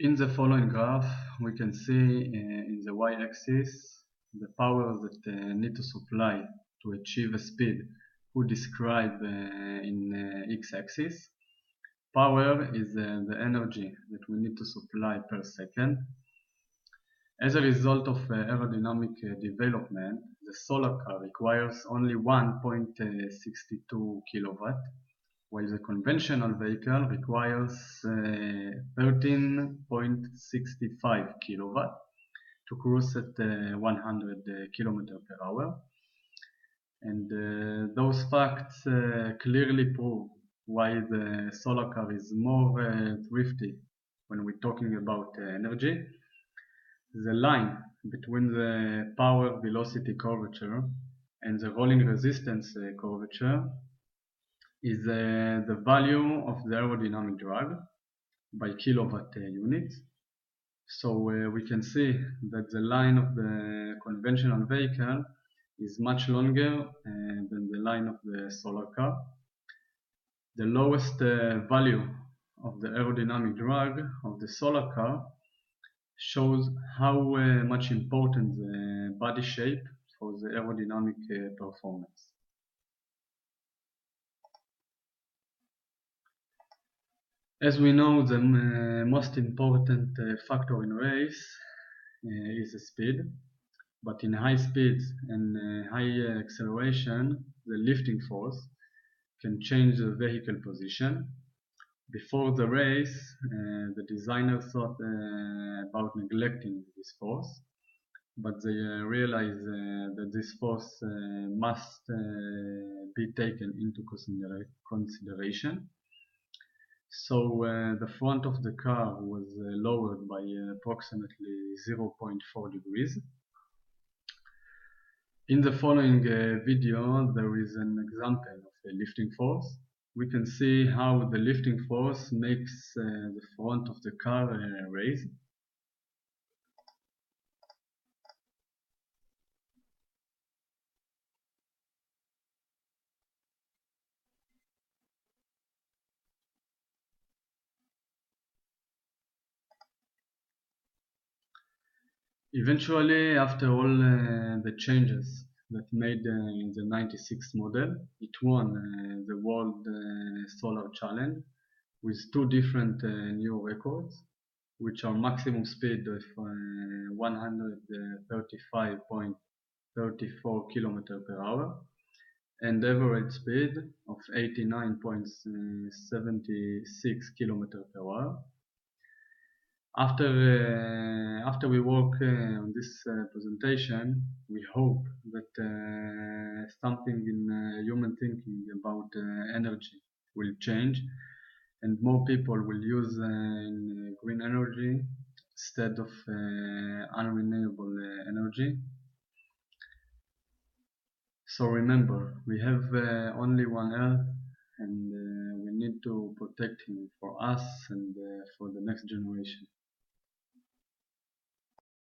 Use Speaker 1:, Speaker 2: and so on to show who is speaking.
Speaker 1: In the following graph, we can see in the y-axis the power that need to supply to achieve a speed we describe in x-axis. Power is the energy that we need to supply per second. As a result of aerodynamic development, the solar car requires only 1.62 kilowatt, while the conventional vehicle requires 13.65 kilowatt to cruise at 100 kilometers per hour. And those facts clearly prove why the solar car is more thrifty when we're talking about energy. The line between the power velocity curvature and the rolling resistance curvature is the value of the aerodynamic drag by kilowatt units. So we can see that the line of the conventional vehicle is much longer than the line of the solar car. The lowest value of the aerodynamic drag of the solar car shows how much important the body shape for the aerodynamic performance. As we know, the most important factor in race is the speed, but in high speeds and high acceleration, the lifting force can change the vehicle position. Before the race, the designer thought about neglecting this force, but they realized that this force must be taken into consideration. So the front of the car was lowered by approximately 0.4 degrees. In the following video, there is an example of a lifting force. We can see how the lifting force makes the front of the car raise. Eventually, after all the changes that made in the 96 model, it won the World Solar Challenge with two different new records, which are maximum speed of 135.34 km per hour and average speed of 89.76 km per hour. After we work on this presentation, we hope that something in human thinking about energy will change and more people will use green energy instead of unrenewable energy. So remember, we have only one Earth, and we need to protect him for us and for the next generation.